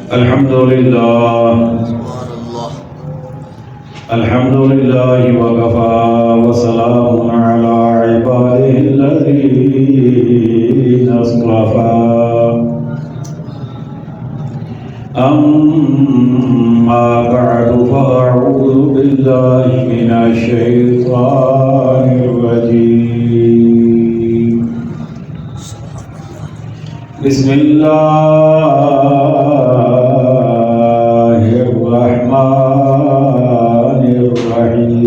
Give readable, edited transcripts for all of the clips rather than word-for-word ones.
الحمد لله وكفى وسلام على عباده الذين اصطفى أما بعد فأعوذ بالله من الشيطان الرجيم بسم الله الرحمن الرحيم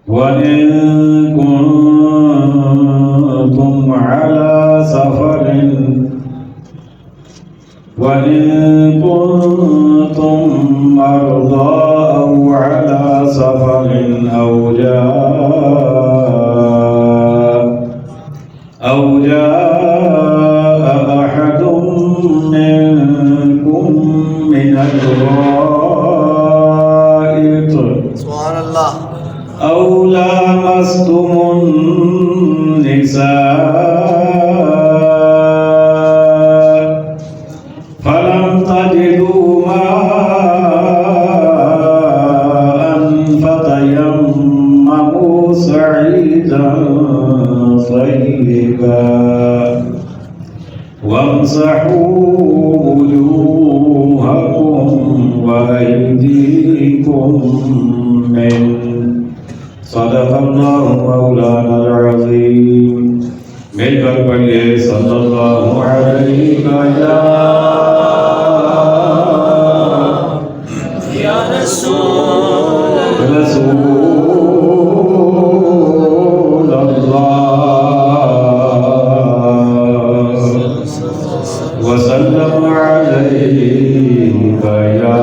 وإن كنتم على سفر مرضى أو على سفر أو جاء أحد منكم من الغائط سبحان الله أو لامستم النساء فلم تجدوا ماء فتيمموا صعيدا طيبا وامسحوا وجوهكم وأيديكم منه صدق الله مولانا العظيم مل کر پڑھیے صلی اللہ علیہ یا رسول اللہ وسلم علیہ یا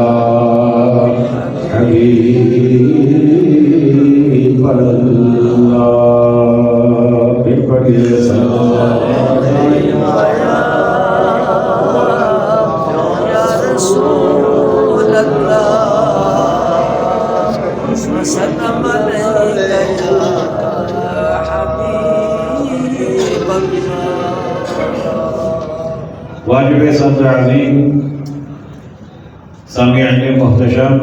حبیب اللہ پھر پڑھیے صلی اللہ یا رسول اللہ وسلم علیک یا حبیب اللہ واجب صدر عظیم سامعین محتشم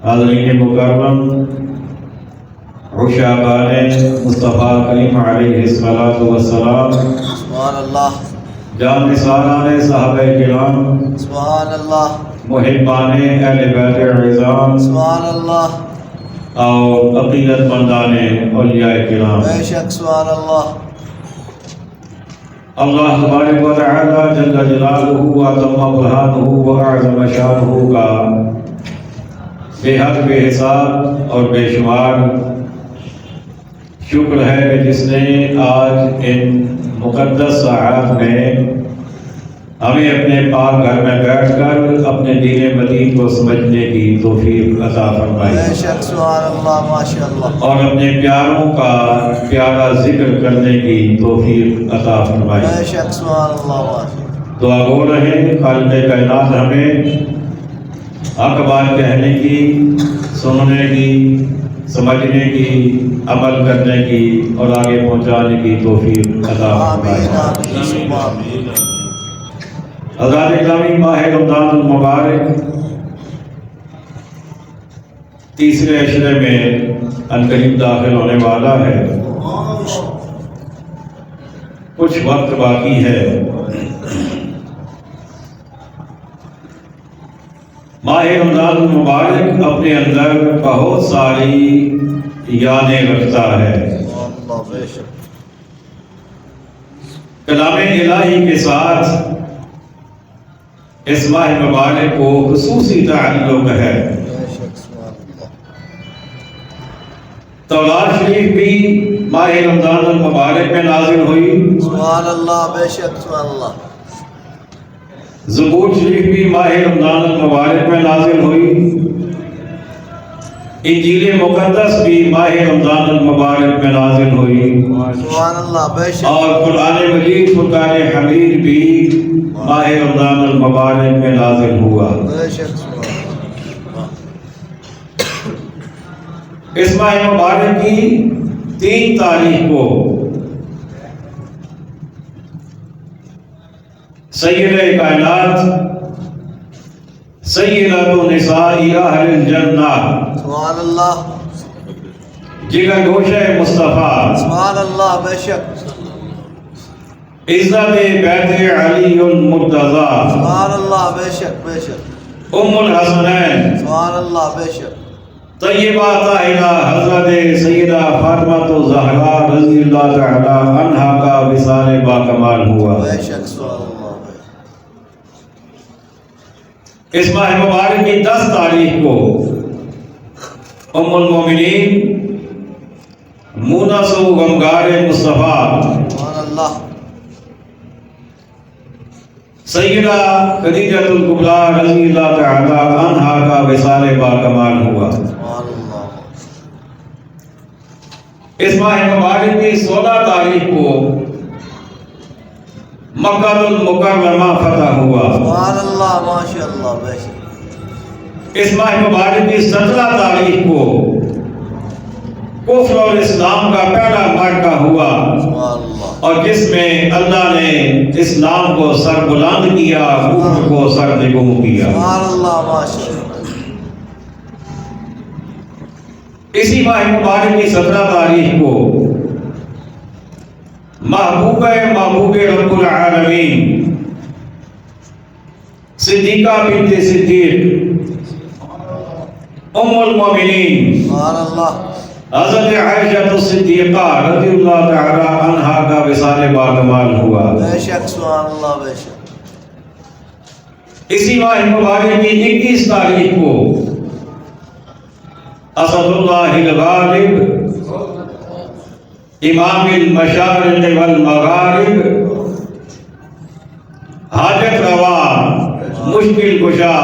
حاضرین مکرم عشاقان مصطفیٰ کریم علیہ السلام سبحان اللہ جان نثاران صحابہ کرام سبحان اللہ محبان اہل بیت عظام سبحان اللہ اور عقیدت مندان اولیاء کرام بے شک سبحان اللہ اللہ تبارک و تعالی جل جلالہ و تم برہانہ و اعظم شانہ کا بے حد بے حساب اور بے شمار شکر ہے کہ جس نے آج ان مقدس ساعات میں ہمیں اپنے پاک گھر میں بیٹھ کر اپنے دین مدین کو سمجھنے کی توفیق عطا فرمائی بے شک سبحان اللہ ماشاء اللہ اور اپنے پیاروں کا پیارا ذکر کرنے کی توفیق عطا فرمائی بے شک سبحان اللہ ماشاء اللہ دعا گو رہے خالق کائنات ہمیں حق بات کہنے کی سننے کی سمجھنے کی عمل کرنے کی اور آگے پہنچانے کی توفیق عطا فرمائے آمین حضرات اکرامی ماہ رمضان المبارک تیسرے عشرے میں عنقریب داخل ہونے والا ہے کچھ وقت باقی ہے ماہ رمضان المبارک اپنے اندر بہت ساری یادیں رکھتا ہے اللہ بے شک کلام الہی کے ساتھ اس ماہ مبارک کو خصوصی تعلق ہے بے شک سبحان اللہ تورات شریف بھی ماہ رمضان المبارک میں نازل ہوئی سبحان اللہ بے شک سبحان اللہ زبور شریف بھی ماہ رمضان المبارک میں نازل ہوئی انجیل مقدس بھی ماہ رمضان المبارک میں نازل ہوئی سبحان اللہ بے شک اور قرآن مجید فرقان حمید بھی ماہ رمضان المبارک میں نازل ہوا بے شک سبحان اللہ اس ماہ مبارک کی 3 تاریخ کو سید کائنات سیدۃ النساء اہل الجنہ سبحان اللہ جگر گوشہ مصطفیٰ سبحان اللہ بے شک عزت بیت علی المرتضی سبحان اللہ بے شک بے شک ام الحسنین سبحان اللہ بے شک طیبہ طاہرہ حضرت سیدہ فاطمہ الزہرا رضی اللہ تعالی عنہا کا وصال باکمال ہوا۔ بے شک سبحان اللہ اس ماہ مبارک کی 10 تاریخ کو ام المومنین مونس و غمگار مصطفیٰ سبحان اللہ سیدہ خدیجۃ الکبریٰ رضی اللہ تعالی عنہا کا وصال باکمال ہوا۔ سبحان اللہ اس ماہ مبارک کی 16 تاریخ کو مکہ المکرمہ فتح ہوا۔ سبحان اللہ ماشاء اللہ بے شک اس ماہ مبارک کی 17 تاریخ کو کفر اور اسلام کا پہلا معرکہ ہوا، سبحان اللہ اور جس میں اللہ نے اسلام کو سر بلند کیا، کفر کو سر نگوں کیا۔ سبحان اللہ ماشاء اللہ اسی ماہ مبارک کی 17 تاریخ کو محبوب رب العالمین صدیقہ بنت صدیق ام المومنین سبحان اللہ حضرت عائشہ الصدیقہ رضی اللہ تعالی عنہا کا وصال باکمال ہوا۔ بے شک سبحان اللہ بے شک اسی ماہ مبارک کی 21 تاریخ کو اسد اللہ الغالب امام المشارق والمغارب حاجت روا مشکل کشا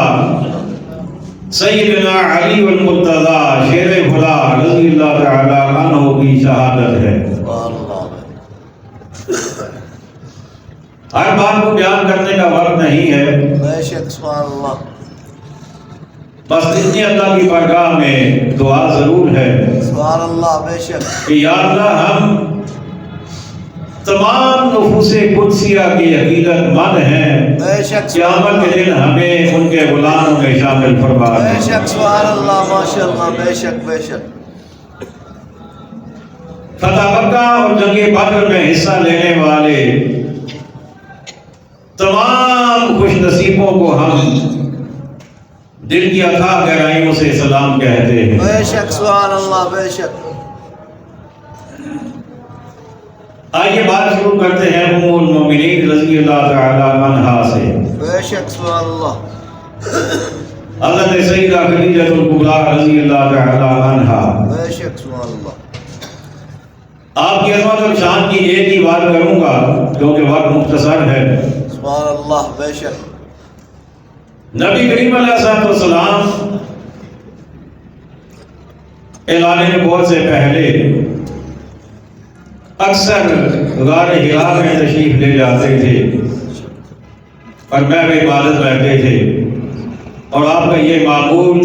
سیدنا علی المرتضی شیر خدا رضی اللہ تعالی عنہ کی شہادت ہے۔ سبحان اللہ ہر بات کو بیان کرنے کا وقت نہیں ہے، بے شک سبحان اللہ بس اتنی اللہ کی بارگاہ میں دعا ضرور ہے سبحان اللہ بے شک کہ یا اللہ ہم تمام نفوس قدسیہ کی حقیقت مند ہیں، بے شک قیامت کے دن ہمیں ان کے غلاموں میں شامل فرما بے دے۔ شک سبحان اللہ ماشاء اللہ بے شک بے شک فتح مکہ اور جنگ بدر میں حصہ لینے والے تمام خوش نصیبوں کو ہم دل کی اتھاہ گہرائیوں سے سلام کہتے ہیں۔ بے شک سبحان اللہ بے شک آئیے بات شروع کرتے ہیں ام المومنین رضی اللہ تعالی عنہا سے۔ بے شک سبحان اللہ حضرت سیدہ خدیجۃ الکبریٰ رضی اللہ تعالی عنہا۔ بے شک سبحان اللہ آپ کی عظمت اور شان کی ایک ہی بات کروں گا کیونکہ وقت مختصر ہے۔ سبحان اللہ بے شک نبی کریم علیہ السلام اعلان نبوت سے پہلے اکثر غار حرا میں تشریف لے جاتے تھے اور محو عبادت رہتے تھے، اور آپ کا یہ معمول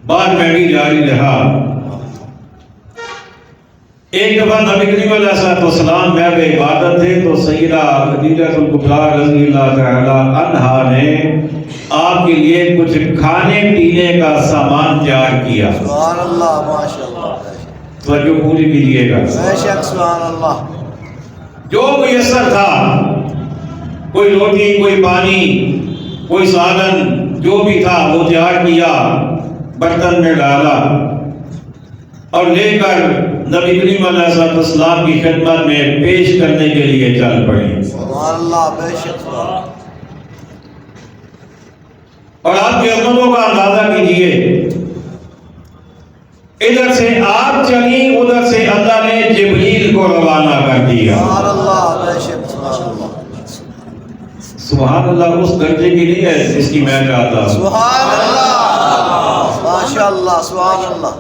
بعد میں بھی جاری رہا۔ ایک دفعہ نبی کریم علیہ السلام محو عبادت تھے تو سیدہ خدیجۃ الکبریٰ رضی اللہ تعالی عنہا نے آپ کے لیے کچھ کھانے پینے کا سامان تیار کیا۔ سبحان اللہ ماشاء اللہ توجہ پوری کیجیے گا۔ بے شک سبحان اللہ جو میسر تھا، کوئی روٹی، کوئی پانی، کوئی سالن، جو بھی تھا وہ تیار کیا، برتن میں ڈالا اور لے کر نبی کریم علیہ السلام کی خدمت میں پیش کرنے کے لیے چل پڑے۔ سبحان اللہ بے شک سبحان اللہ اور آپ کی عظمتوں کا اندازہ کیجیے، ادھر سے آپ چلی، ادھر سے اللہ نے جبریل کو روانہ کر دیا۔ سبحان اللہ بے شک سبحان اللہ سبحان اللہ اس درجے کی نہیں ہے جس کی میں چاہتا ہوں۔ سبحان اللہ ماشاء اللہ سبحان اللہ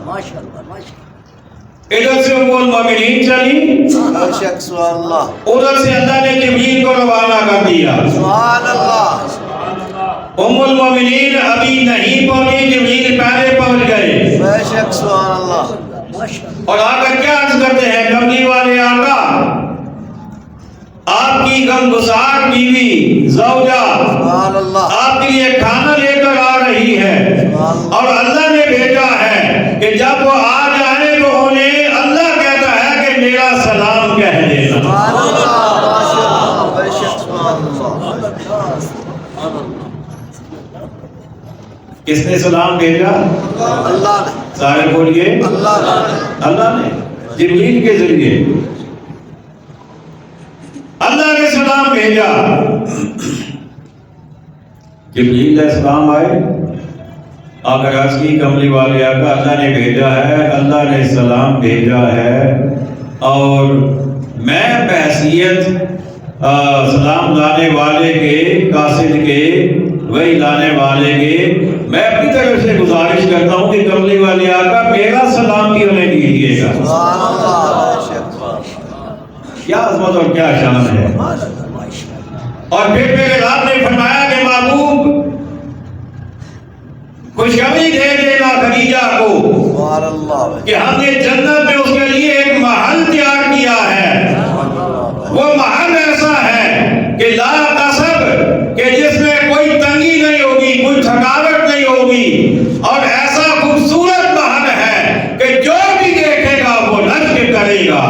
ادھر سے ام المومنین چلی، بے شک سبحان اللہ ادھر سے اللہ نے جبریل کو روانہ کر دیا۔ سبحان اللہ ام المومنین ابھی نہیں پہنچی، جبریل پہلے پہنچ گئے۔ بے شک سبحان اللہ اور آ کر کیا عرض کرتے ہیں کملی والے آقا آپ کی غمگسار بیوی زوجہ سبحان اللہ آپ کے لیے کھانا لے کر آ رہی ہے اور اللہ نے بھیجا ہے کہ جب وہ آ جائے تو انہیں اللہ کہتا ہے کہ میرا سلام کہہ دینا. سبحان اللہ ماشاءاللہ بے شک سبحان اللہ کس نے سلام بھیجا؟ اللہ نے سارے بولیے اللہ نے جبریل کے ذریعے اللہ نے سلام بھیجا. جبریل علیہ السلام آئے آ کر عرض کی کملی والے آقا اللہ نے بھیجا ہے اللہ نے سلام بھیجا ہے اور میں بحیثیت سلام لانے والے کے قاصد کے وہی لانے والے کے میں اپنی طرف سے گزارش کرتا ہوں کہ کملی والے آقا میرا سلام بھی انہیں دیجیے گا. سبحان اللہ بے شک کیا عظمت اور کیا شان ہے. اور پھر میرے رب نے فرمایا کہ محبوب خوشخبری دے دینا خدیجہ کو سبحان اللہ کہ ہم نے جنت میں اس کے لیے ایک محل تیار کیا ہے. وہ محل ایسا ہے کہ لا قصب کہ جس میں کوئی تنگی نہیں ہوگی کوئی تھکاوٹ نہیں ہوگی اور ایسا خوبصورت محل ہے کہ جو بھی دیکھے گا وہ رشک کرے گا.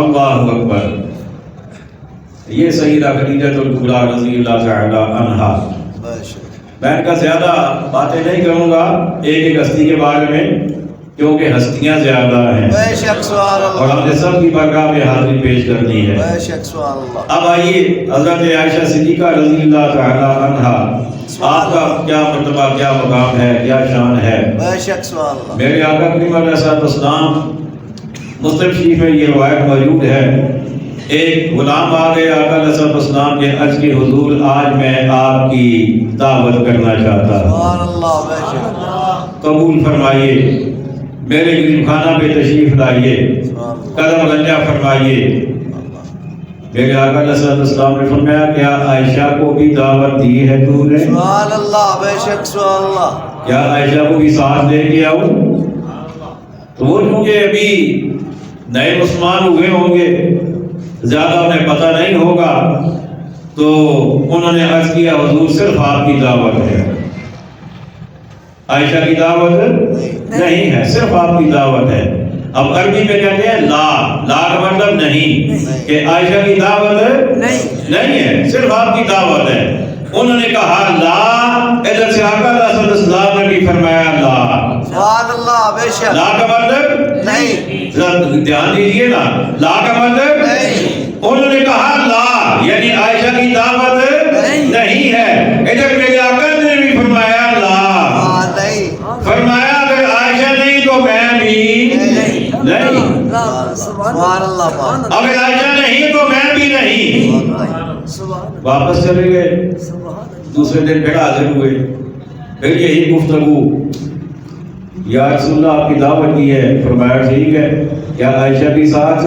اللہ اکبر. یہ سیدہ خدیجہ الکبریٰ رضی اللہ تعالی عنہا. میں ان کا زیادہ باتیں نہیں کروں گا ایک ایک ہستی کے بارے میں کیونکہ ہستیاں زیادہ ہیں بے شک سبحان اور اللہ ہم نے سب کی بارگاہ میں حاضری پیش کرنی ہے. بے شک سبحان اللہ اب آئیے حضرت عائشہ صدیقہ رضی اللہ تعالی عنہا آپ کا کیا مرتبہ کیا مقام ہے کیا شان ہے. بے شک سبحان اللہ میرے آقا کریم علیہ الصلوۃ والسلام مسلم شریف میں یہ روایت موجود ہے ایک غلام آ گئے آقا علیہ الصلوۃ والسلام کے عرض کے حضور آج میں آپ کی دعوت کرنا چاہتا ہوں سبحان اللہ بے شک قبول فرمائیے میرے گریم خانہ پہ تشریف لائیے قدم رنجہ فرمائیے. میرے آقا علیہ الصلوۃ والسلام نے فرمایا کیا عائشہ کو بھی دعوت دی ہے تو نے؟ سبحان اللہ بے شک سبحان اللہ کیا عائشہ کو بھی ساتھ لے کے آؤں؟ تو وہ چونکہ ابھی نئے مسلمان ہوئے ہوں گے زیادہ انہیں پتہ نہیں ہوگا تو انہوں نے عرض کیا حضور صرف آپ کی دعوت ہے عائشہ کی دعوت نہیں ہے صرف آپ کی دعوت ہے. اب عربی میں کہتے ہیں لا کا مطلب نہیں کہ عائشہ کی دعوت نہیں ہے صرف آپ کی دعوت ہے. انہوں نے کہا لا ادھر سے آقا علیہ الصلوۃ والسلام نے بھی فرمایا لا سبحان اللہ بے شک لا کا مطلب نہیں ذرا دھیان دیجیے نا لا کا مطلب نہیں انہوں نے کہا لا یعنی عائشہ کی دعوت نہیں ہے. ادھر میرے آقا نے بھی فرمایا لا نہیں فرمایا اگر عائشہ نہیں تو میں بھی نہیں سبحان اللہ اگر عائشہ نہیں تو میں بھی نہیں. واپس چلے گئے دوسرے دن پھر حاضر ہوئے پھر یہی گفتگو یا رسول اللہ آپ کی دعوت کی ہے فرمایا ٹھیک ہے کیا عائشہ بھی ساتھ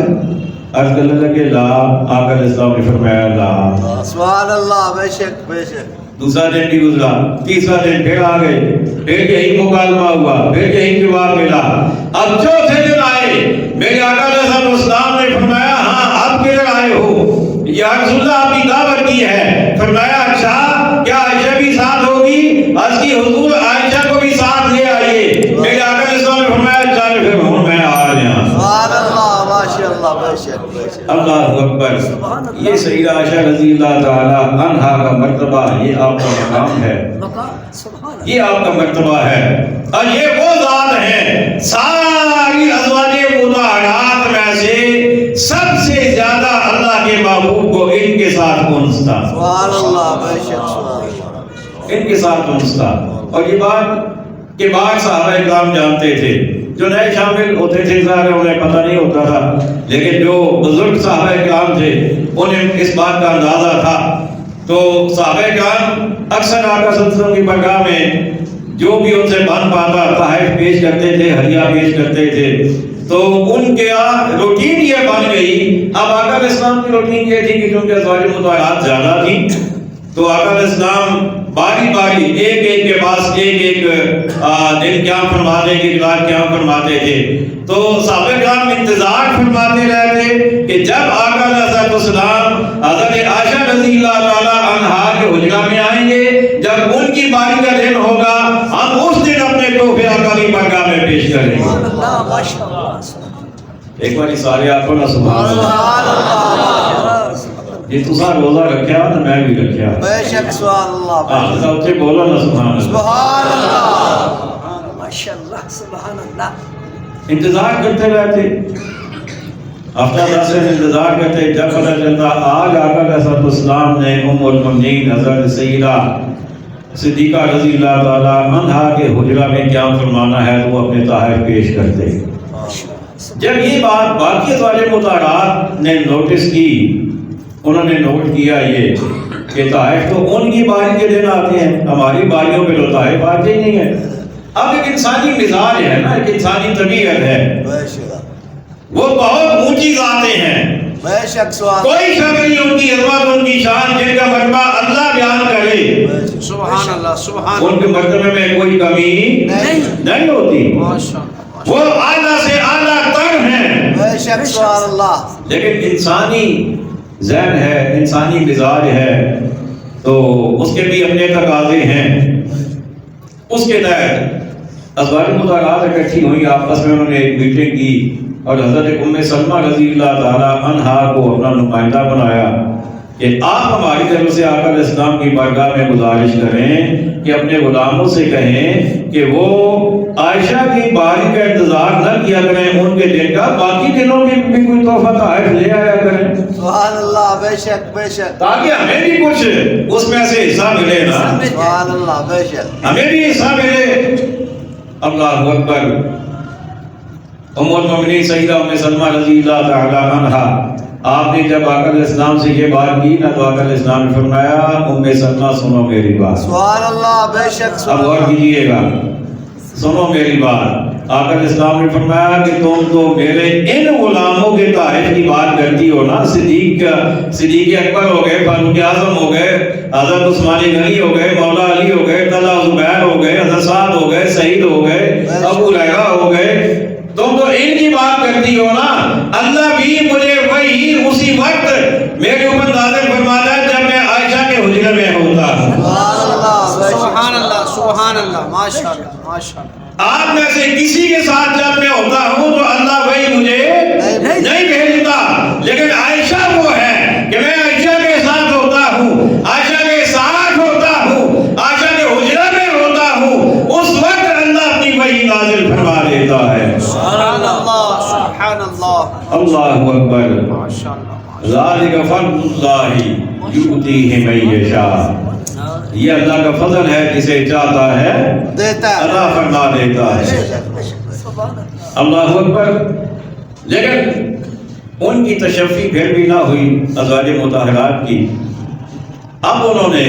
عرض کرنے لگے لا آقا علیہ السلام نے فرمایا لا. سبحان اللہ بے شک بے شک. دوسرا دن بھی گزرا تیسرا دن پھر آ گئے پھر یہی مکالمہ ہوا پھر یہی جواب ملا. اب چوتھے دن آئے میرے آقا علیہ السلام نے فرمایا ہاں آپ کدھر آئے ہو یا رسول اللہ آپ کی دعوت کی ہے. فرمایا اچھا کیا عائشہ بھی ساتھ ہوگی عرض کی حضور عائشہ کو بھی ساتھ لے آئیے. میرے آقا علیہ السلام نے فرمایا چل پھر ہوں میں آ رہا سبحان اللہ ماشاءاللہ بے شک بے شک. اللہ اکبر. یہ سیدہ عائشہ رضی اللہ تعالی عنہا کا مرتبہ یہ آپ کا مقام ہے یہ آپ کا مرتبہ ہے. اور یہ وہ ذات ہے ساری ازواج مطہرات میں سے سب سے زیادہ اللہ کے محبوب کو ان کے ساتھ انس تھا. سبحان اللہ بے شک سبحان اللہ. ان کے ساتھ انس تھا. اور یہ بات کہ بعض صحابہ کرام جانتے تھے جو نئے شامل ہوتے تھے ظاہر انہیں پتہ نہیں ہوتا تھا لیکن جو بزرگ صحابہ کرام تھے انہیں اس بات کا اندازہ تھا. تو صحابہ کرام اکثر آقا صلی اللہ علیہ وسلم کی بارگاہ میں جو بھی ان سے بن پاتا تحائف پیش کرتے تھے ہدیہ پیش کرتے تھے تو ان کے روٹین یہ بن گئی. اب آقا علیہ السلام کی روٹین یہ تھی کہ کیونکہ ازواج مطہرات زیادہ تھیں تو آقا علیہ السلام باری باری ایک ایک کے پاس ایک ایک دن قیام فرمانے کی رات قیام فرماتے تھے، تو صحابہ کرام انتظار فرماتے رہتے کہ جب آقا علیہ الصلوۃ والسلام حضرت عائشہ رضی اللہ تعالی عنہا کے حجرہ میں آئیں گے، جب ان کی باری کا دن ہوگا ہم اس دن اپنے تحفے آقا کی بارگاہ میں پیش کریں گے۔ ایک بار سارے آپ کو سبحان اللہ، یہ تو سارا روزہ رکھیا تو میں بھی رکھیا، بے شک سبحان اللہ، ہاں تے بولو نا سبحان اللہ، سبحان اللہ، ماشاءاللہ سبحان اللہ۔ انتظار کرتے رہتے، ہفتہ 10 دن انتظار کرتے، جب پتہ چلتا آج آقا علیہ الصلوۃ والسلام نے ام المؤمنین حضرت سیدہ صدیقہ رضی اللہ تعالیٰ عنہا کے حجرہ میں قیام فرمانا ہے تو وہ اپنے تحائف پیش کرتے۔ جب یہ بات باقی والے مطالعات نے نوٹس کی، انہوں نے نوٹ کیا یہ کہ تحائف تو ان کی باری کے دن آتے ہیں، ہماری باریوں پہ تو تحائف آتے ہی نہیں ہیں۔ اب ایک انسانی مزاج ہے نا، ایک انسانی طبیعت ہے، بے شک وہ بہت اونچی ذاتیں ہیں، بے شک سبحان کوئی شک نہیں ان کی عظمت ان کی شان جن کا مرتبہ اللہ بیان کرے اللہ، سبحان اللہ سبحان ان کے مرتبے میں کوئی کمی نہیں ہوتی، ماشاءاللہ وہ اعلیٰ سے اعلیٰ تر ہیں۔ بے شک سبحان اللہ، لیکن انسانی ذہن ہے، انسانی مزاج ہے، تو اس کے بھی اپنے تقاضے ہیں۔ اس کے تحت ازواج مطالعات اکٹھی ہوئی، آپس میں انہوں نے ایک میٹنگ کی اور حضرت ام سلمہ رضی اللہ تعالی عنہا کو اپنا نمائندہ بنایا کہ آپ ہماری طرف سے آقا علیہ السلام کی بارگاہ میں گزارش کریں کہ اپنے غلاموں سے کہیں کہ وہ عائشہ کی باری کا انتظار نہ کیا کریں ان کے دن کا، باقی دنوں میں بھی کوئی تحفہ تحائف لے آیا کریں سبحان اللہ، بے شک بے شک تاکہ ہمیں بھی کچھ اس میں سے حصہ ملے نا، سبحان اللہ، بے شک ہمیں بھی حصہ ملے۔ اللہ اکبر۔ ام المؤمنین سیدہ ام سلمہ رضی اللہ تعالی عنہا، آپ نے جب آقا علیہ السلام سے یہ بات کی نا تو آقا علیہ السلام نے فرمایا ام سلمہ سنو میری بات، سبحان اللہ، بے شک اب سبحان غور اللہ، کیجیے گا، سنو میری بات۔ آقا علیہ السلام نے فرمایا کہ تم تو میرے ان غلاموں کے تحائف کی بات کرتی ہو نا، صدیق اکبر ہو گئے، فاروق اعظم ہو گئے، حضرت عثمان غنی ہو گئے، مولا علی ہو گئے، طلحہ زبیر ہو گئے، حضرت سعد ہو گئے، سعید ہو گئے، ابو ہریرہ ہو گئے، تم تو ان کی بات کرتی ہو نا، اللہ بھی مجھے وہی اسی وقت میرے اوپر نازل فرماتا ہے جب میں عائشہ کے حجرے میں ہوتا ہوں۔ سبحان اللہ، بے شک سبحان اللہ سبحان اللہ، ماشاءاللہ ماشاءاللہ۔ آپ میں سے کسی کے ساتھ جب میں ہوتا ہوں تو اللہ وہی مجھے نہیں بھیجتا، لیکن عائشہ وہ ہے کہ میں عائشہ کے ساتھ ہوتا ہوں، عائشہ کے ساتھ ہوتا ہوں، عائشہ کے حجرے میں ہوتا ہوں، اس وقت اللہ اپنی وحی نازل فرما دیتا ہے۔ سبحان اللہ سبحان اللہ، اللہ اکبر۔ ماشاءاللہ ذالک فضل اللہ یؤتیہ من یشاء، یہ اللہ کا فضل ہے جسے چاہتا ہے دیتا ہے، عطا فرما دیتا ہے۔ اللہ اکبر۔ لیکن ان کی تشفی پھر بھی نہ ہوئی ازواج مطہرات کی، اب انہوں نے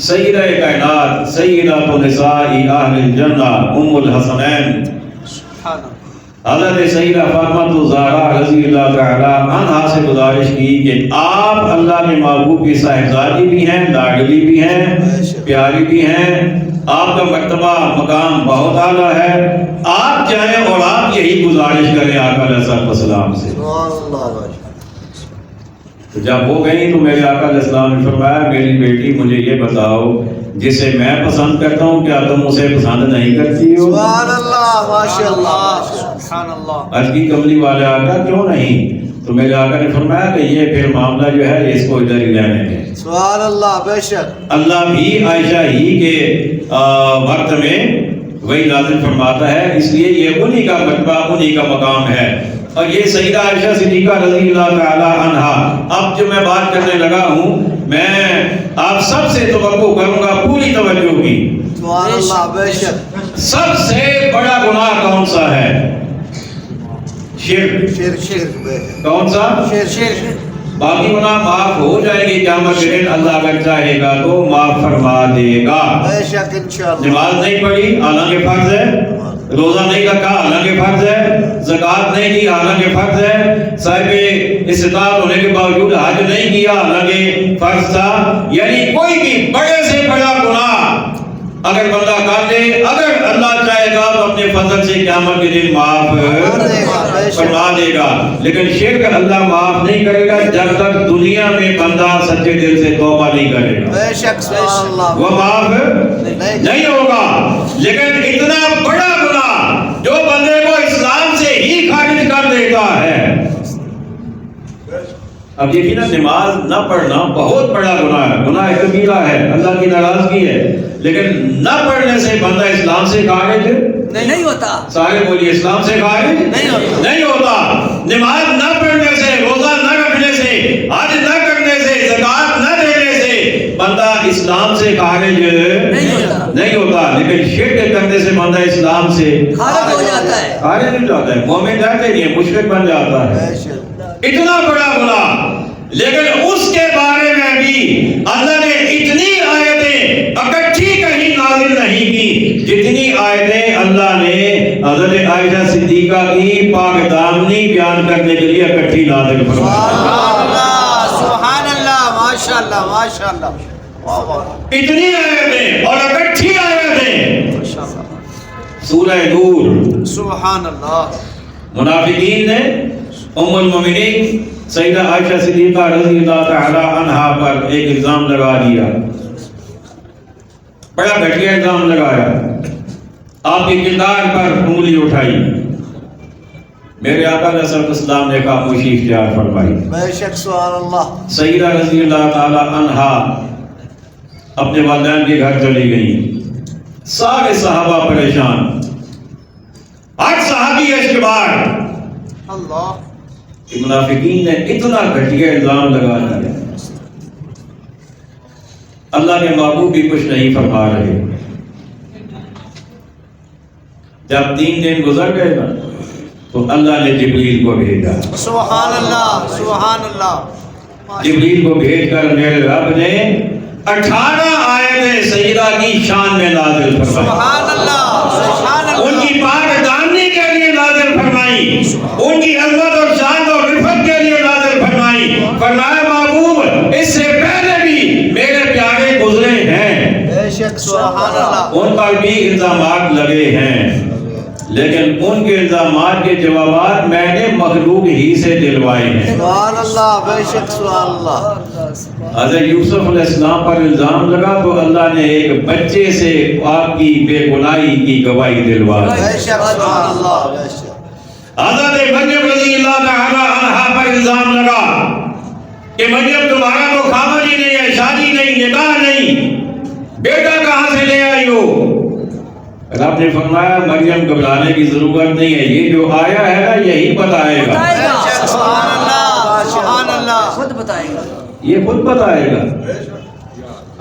سیدہ کائنات سیدۃ نساء اہل الجنہ ام الحسنین سبحان اللہ، حضرت سیدہ فاطمہ الزہرا رضی اللہ تعالی عنہا سے گزارش کی کہ آپ اللہ کے محبوب کی صاحبزادی بھی ہیں، لاڈلی بھی ہیں، پیاری بھی ہیں، آپ کا مرتبہ مقام بہت اعلیٰ ہے، آپ چاہیں اور آپ یہی گزارش کریں آقا علیہ السلام سے۔ سبحان اللہ، بے شک تو جب وہ گئی تو میرے آقا علیہ السلام نے فرمایا میری بیٹی مجھے یہ بتاؤ جسے میں پسند کرتا ہوں کیا تم اسے پسند نہیں کرتی ہو؟ سبحان اللہ، ماشاء اللہ، سبحان اللہ، عرض کی کملی والے آقا کیوں نہیں؟ تو میرے آقا نے فرمایا کہ یہ پھر معاملہ جو ہے اس کو ادھر ہی رہنے دیں۔ سبحان اللہ، بے شک اللہ بھی عائشہ ہی کے وقت میں وہی نازل فرماتا ہے، اس لیے یہ انہی کا مرتبہ انہی کا مقام ہے۔ اور یہ سیدہ عائشہ صدیقہ رضی اللہ تعالی عنہا، اب جو میں بات کرنے لگا ہوں میں آپ سب سے توقع کروں گا پوری توجہ کی۔ سبحان اللہ، بے شک سب سے بڑا گناہ کون سا ہے؟ شرک۔ شرک، شرک، بے شک کون سا؟ شرک، باقی گناہ معاف ہو جائیں گے قیامت کے دن، اللہ اگر چاہے گا تو معاف فرما دے گا۔ بے شک انشاءاللہ، نماز نہیں پڑھی حالانکہ فرض ہے، روزہ نہیں رکھا حالانکہ فرض ہے، زکوٰۃ نہیں دی حالانکہ فرض ہے، صاحب استطاعت ہونے کے باوجود حج نہیں کیا حالانکہ فرض تھا، یعنی کوئی بھی بڑے سے بڑا گناہ اگر بندہ کر دے، اگر اللہ چاہے گا تو اپنے فضل سے قیامت کے دن معاف فرما دے گا، لیکن شرک اللہ معاف نہیں کرے گا جب تک دنیا میں بندہ سچے دل سے توبہ نہیں کرے گا، بے شک سبحان اللہ، وہ معاف نہیں ہوگا۔ لیکن اتنا بڑا گناہ جو بندے کو اسلام سے ہی خارج کر دیتا ہے، اب دیکھیے نا، نماز نہ پڑھنا بہت بڑا گناہ ہے، گناہ کبیرہ ہے، اللہ کی ناراضگی ہے، لیکن نہ پڑھنے سے بندہ اسلام سے خارج نہیں ہوتا۔ سارے بولیے، اسلام سے خارج نہیں ہوتا۔ نماز نہ پڑھنے سے، روزہ نہ رکھنے سے، حج نہ کرنے سے، زکوٰۃ نہ دینے سے بندہ اسلام سے خارج نہیں ہوتا، لیکن شرک کرنے سے بندہ اسلام سے خارج ہو جاتا ہے، خارج ہو جاتا ہے، مومن رہتے نہیں ہے، مشرک بن جاتا ہے۔ بے شک اتنا بڑا گناہ، لیکن اس کے بارے میں بھی اللہ نے اتنی آیتیں اکٹھی کہیں نازل نہیں کی جتنی آیتیں اللہ نے حضرت عائشہ صدیقہ کی پاک دامنی بیان کرنے کے لیے اکٹھی نازل فرمائی۔ سبحان اللہ، سبحان اللہ، ماشاءاللہ ماشاءاللہ، واہ واہ، اتنی آیتیں اور اکٹھی آیتیں۔ ماشاءاللہ، سورہ نور، سبحان اللہ، منافقین نے ام المومنین سیدہ عائشہ صدیقہ رضی اللہ تعالی عنہا پر ایک الزام لگا دیا، بڑا گھٹیا الزام لگایا، آپ کی کردار پر انگلی اٹھائی، میرے آقا علیہ الصلوۃ والسلام نے خاموشی اختیار فرمائی۔ بے شک سبحان اللہ، سیدہ رضی اللہ تعالی عنہا اپنے والدین کے گھر چلی گئی، سارے صحابہ پریشان، ہر صحابی اشکبار، اللہ، کہ منافقین نے اتنا گھٹیا الزام لگا دیا، اللہ کے محبوب بھی کچھ نہیں فرما رہے۔ جب 3 دن گزر گئے نا تو اللہ نے جبریل کو بھیجا، سبحان اللہ، سبحان اللہ، جبریل کو بھیج کر میرے رب نے 18 آیتیں سیدہ کی شان میں نازل فرمائی، سبحان اللہ، سبحان ان اللہ، کی پاک دامنی کے لیے نازل فرمائی، ان کی عظمت اور شان اور رفعت کے لیے نازل فرمائی۔ فرمایا محبوب اس سے پہلے بھی میرے پیارے گزرے ہیں، بے شک سبحان اللہ، ان پر بھی الزامات لگے ہیں، لیکن ان کے الزامات کے جوابات میں نے مخلوق ہی سے دلوائے ہیں۔ سبحان اللہ، بے شک سبحان اللہ، حضرت یوسف علیہ السلام پر الزام لگا تو اللہ نے ایک بچے سے آپ کی بے گناہی کی گواہی دلوا دی۔ بے شک سبحان اللہ، بے شک حضرت مریم رضی اللہ تعالی عنہا پر الزام لگا کہ مریم تمہارا تو خامد ہی نہیں ہے، شادی نہیں، نکاح نہیں، بیٹا کہاں سے لے آئی ہو؟ رب نے فرمایا مریم گھبرانے کی ضرورت نہیں ہے، یہ جو آیا ہے نا یہی بتائے گا، بتائے گا، سبحان اللہ، سبحان اللہ، خود بتائے گا، یہ خود بتائے گا۔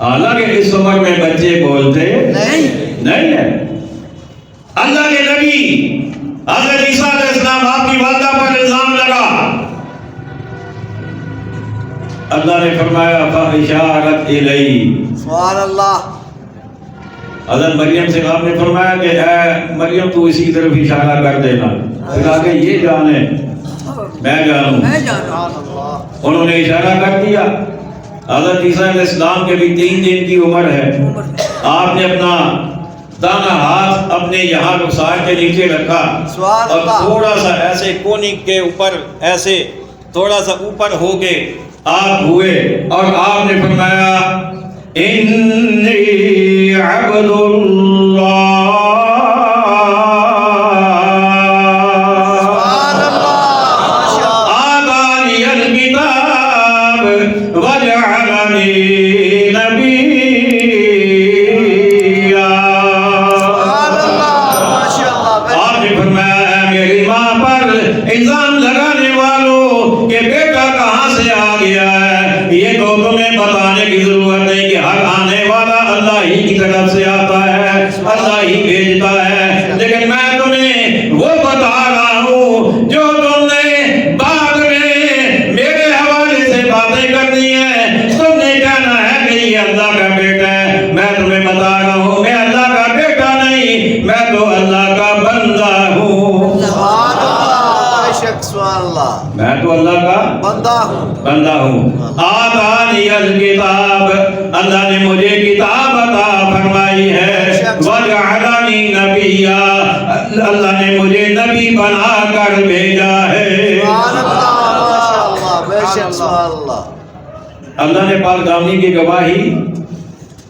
حالانکہ اس عمر میں بچے بولتے نہیں ہے۔ اللہ کے نبی حضرت عیسیٰ علیہ السلام آپ کی والدہ پر الزام لگا، اللہ نے فرمایا فَإِشَارَتْ إِلَيْهِ، سبحان اللہ، حضرت مریم سے آپ نے فرمایا کہ اے مریم تو اسی طرف اشارہ کر دینا، پھر آگے یہ جانے میں جانوں، میں جانا، اللہ، انہوں نے اشارہ کر دیا۔ حضرت عیسیٰ علیہ السلام کے بھی 3 دن کی عمر ہے، آپ نے اپنا دانا ہاتھ اپنے یہاں رخسار کے نیچے رکھا سبحان اور اللہ، تھوڑا سا ایسے کونی کے اوپر ایسے تھوڑا سا اوپر ہو کے آپ ہوئے اور آپ نے فرمایا انی عبد اللہ، سبحان اللہ، آتانی الکتاب وجعلنی نبیا۔ سبحان اللہ، ماشاءاللہ، بے آپ نے فرمایا اے میری ماں پر الزام لگانے والوں کہ بیٹا کہاں سے آ گیا ہے، یہ تو تمہیں بتانے کی ضرورت نہیں کہ ہر آنے والا اللہ ہی کی طرف سے آتا ہے، اللہ ہی بھیجتا ہے، لیکن میں تمہیں وہ بتا رہا ہوں جو تم نے بعد میں میرے حوالے سے باتیں کرنی ہیں، تم نے کہنا ہے کہ یہ اللہ کا بیٹا ہے، میں تمہیں بتا رہا ہوں میں اللہ کا بیٹا نہیں، میں تو اللہ کا بندہ ہوں۔ سبحان اللہ، بے شک سبحان Allah. میں تو اللہ کا بندہ ہوں. بندہ ہوں. آتانی الکتاب, اللہ نے مجھے کتاب عطا فرمائی ہے. وجعلنی نبیا, اللہ نے مجھے نبی بنا کر بھیجا ہے. سبحان اللہ, ماشاء اللہ, بے شک سبحان اللہ. اللہ نے پاک دامنی کی گواہی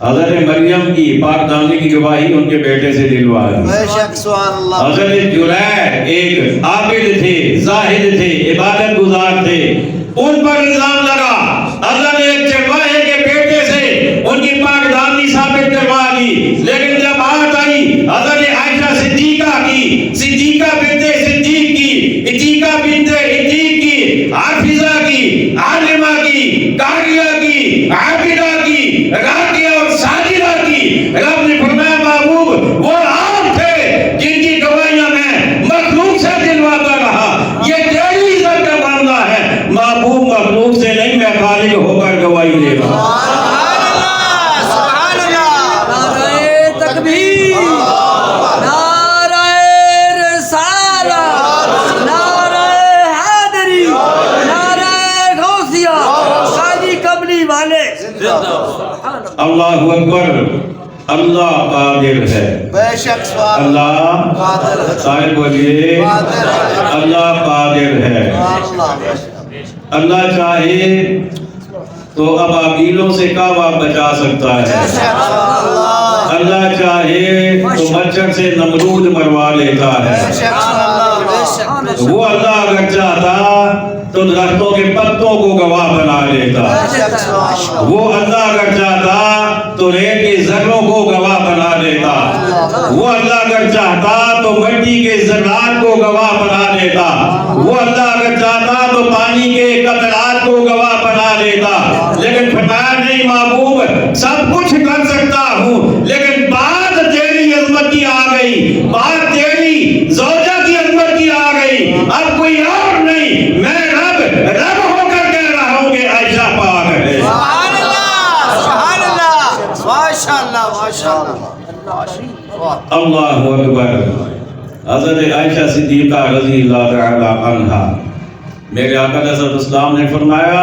حضرت مریم کی پاک دامنی کی گواہی ان کے بیٹے سے دلوا دی. بے شک سبحان اللہ. حضرت جلیح ایک عابد تھے, زاہد تھے, عبادت گزار تھے, ان پر الزام لگا. اللہ نے ایک چرواہے کے بیٹے سے ان کی پاک دامنی ثابت کروا دی. لیکن جب بات آئی حضرت عائشہ صدیقہ کی, صدیقہ بنت صدیق کی, عتیقہ بنت عتیق کی, حافظہ کی, عالمہ کی, قاریہ کی, عابدہ کی, راکیہ اور ساجدہ کی, رب نے فرمایا محبوب وہ آپ تھے جن کی گواہیاں میں مخلوق سے دلواتا رہا. یہ تیری عزت کا معاملہ ہے. محبوب مخلوق سے نہیں, میں خالق ہو کر گواہی دے رہا ہوں. سبحان اللہ. نعرہ تکبیر, نعرہ رسالت, نعرہ حیدری, نعرہ غوثیہ, قاضی قبلی والے. اللہ اکبر. اللہ قادر ہے. بے شک سبحان اللہ. اللہ قادر ہے. صاحب بولیے قادر ہے. اللہ قادر ہے. سبحان اللہ, بے شک. اللہ چاہے تو ابابیلوں سے کعبہ بچا سکتا بے ہے. شک سبحان اللہ. اللہ چاہے تو مچھر سے نمرود مروا لیتا بے ہے. شک سبحان اللہ. بے شک. وہ اللہ اگر چاہتا تو درختوں کے پتوں کو گواہ بنا لیتا. بے شک سبحان اللہ. وہ اللہ اگر چاہتا تو ریت کے ذروں کو گواہ بنا دیتا. وہ اللہ اگر چاہتا تو مٹی کے ذرات کو گواہ بنا دیتا. وہ اللہ اگر چاہتا تو پانی کے قطرات کو گواہ بنا دیتا. لیکن فرمایا نہیں محبوب, سب کچھ کر سکتا ہوں لیکن بات تیری عظمت کی آ گئی, بات تیری زوجہ کی عظمت کی آ گئی. اب کوئی اور نہیں, میں رب ہو کر کہہ رہا ہوں کہ عائشہ پاک ہے. سبحان اللہ. سبحان اللہ. ماشاء اللہ, ماشاء اللہ. اللہ اکبر. حضرت عائشہ صدیقہ رضی اللہ تعالی عنہا, میرے آقا علیہ السلام نے فرمایا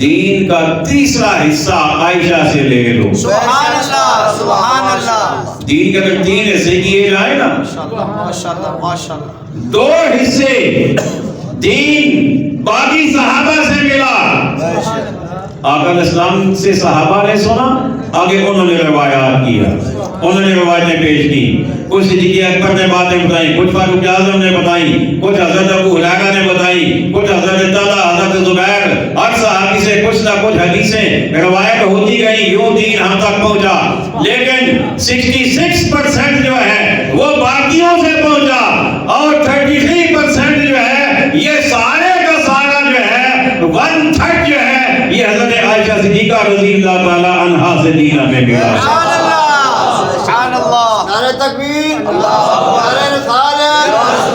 دین کا تیسرا حصہ عائشہ سے لے لو. سبحان اللہ. سبحان اللہ. دین کے اگر 3 حصے کیے جائیں نا, ماشاء اللہ, ماشاء اللہ, ماشاء اللہ. 2 حصے دین باقی صحابہ سے ملا. آقا علیہ السلام سے صحابہ نے سنا, آگے انہوں نے روایات کیا, انہوں نے روایتیں پیش کی. کچھ صدیق اکبر نے باتیں بتائیں, کچھ فاروق اعظم نے بتائیں, کچھ حضرت ابو ہریرہ نے بتائیں, کچھ حضرت طلحہ, حضرت زبیر, ہر صحابی سے کچھ نہ کچھ حدیثیں روایت ہوتی گئی. یوں دین ہم تک پہنچا. لیکن 66% جو ہے وہ باقیوں سے پہنچا, اور 33% جو ہے یہ سارے کا سارا جو ہے 1/3 جو ہے یہ حضرت عائشہ صدیقہ رضی اللہ تعالی عنہا سے دین ہمیں ملا. سبحان اللہ. سبحان اللہ. نعرہ تکبیر, نعرہ رسالت,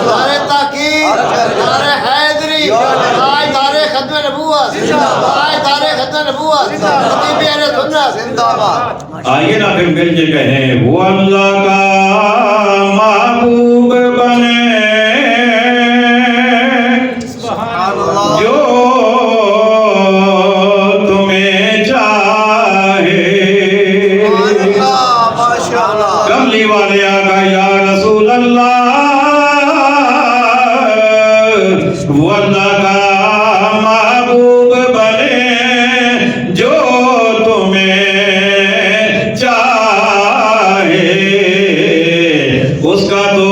نعرہ تحقیق, نعرہ حیدری, نعرہ ختم نبوت, نعرہ ختم نبوت, خطیب اہل سنت زندہ باد. آئیے نا پھر مل کے کہیں وہ اللہ کا محبوب بنے جو تمہیں چاہے. کملی والے آقا یا رسول اللہ, وہ اللہ کا محبوب بنے جو تمہیں چاہے. اس کا تو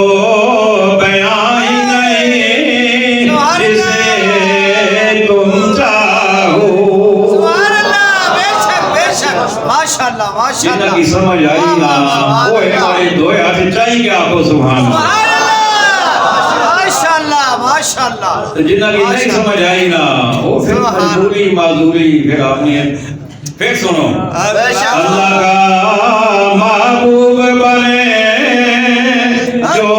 بیان ہی نہیں جسے تم چاہو. سبحان اللہ. بے شک, بے شک. ماشاء اللہ, ماشاء جنہ اللہ. کی سمجھ آئی نا وہ ہمارے 2 ہاتھ چاہیے آپ کو. سبحان اللہ. سبحان اللہ. ماشاء اللہ, ماشاء اللہ. جنہ کی نہیں سمجھ آئی نا وہ پھر مجبوری معذوری پھر آپ نے. پھر سنو, اللہ کا محبوب بنے جو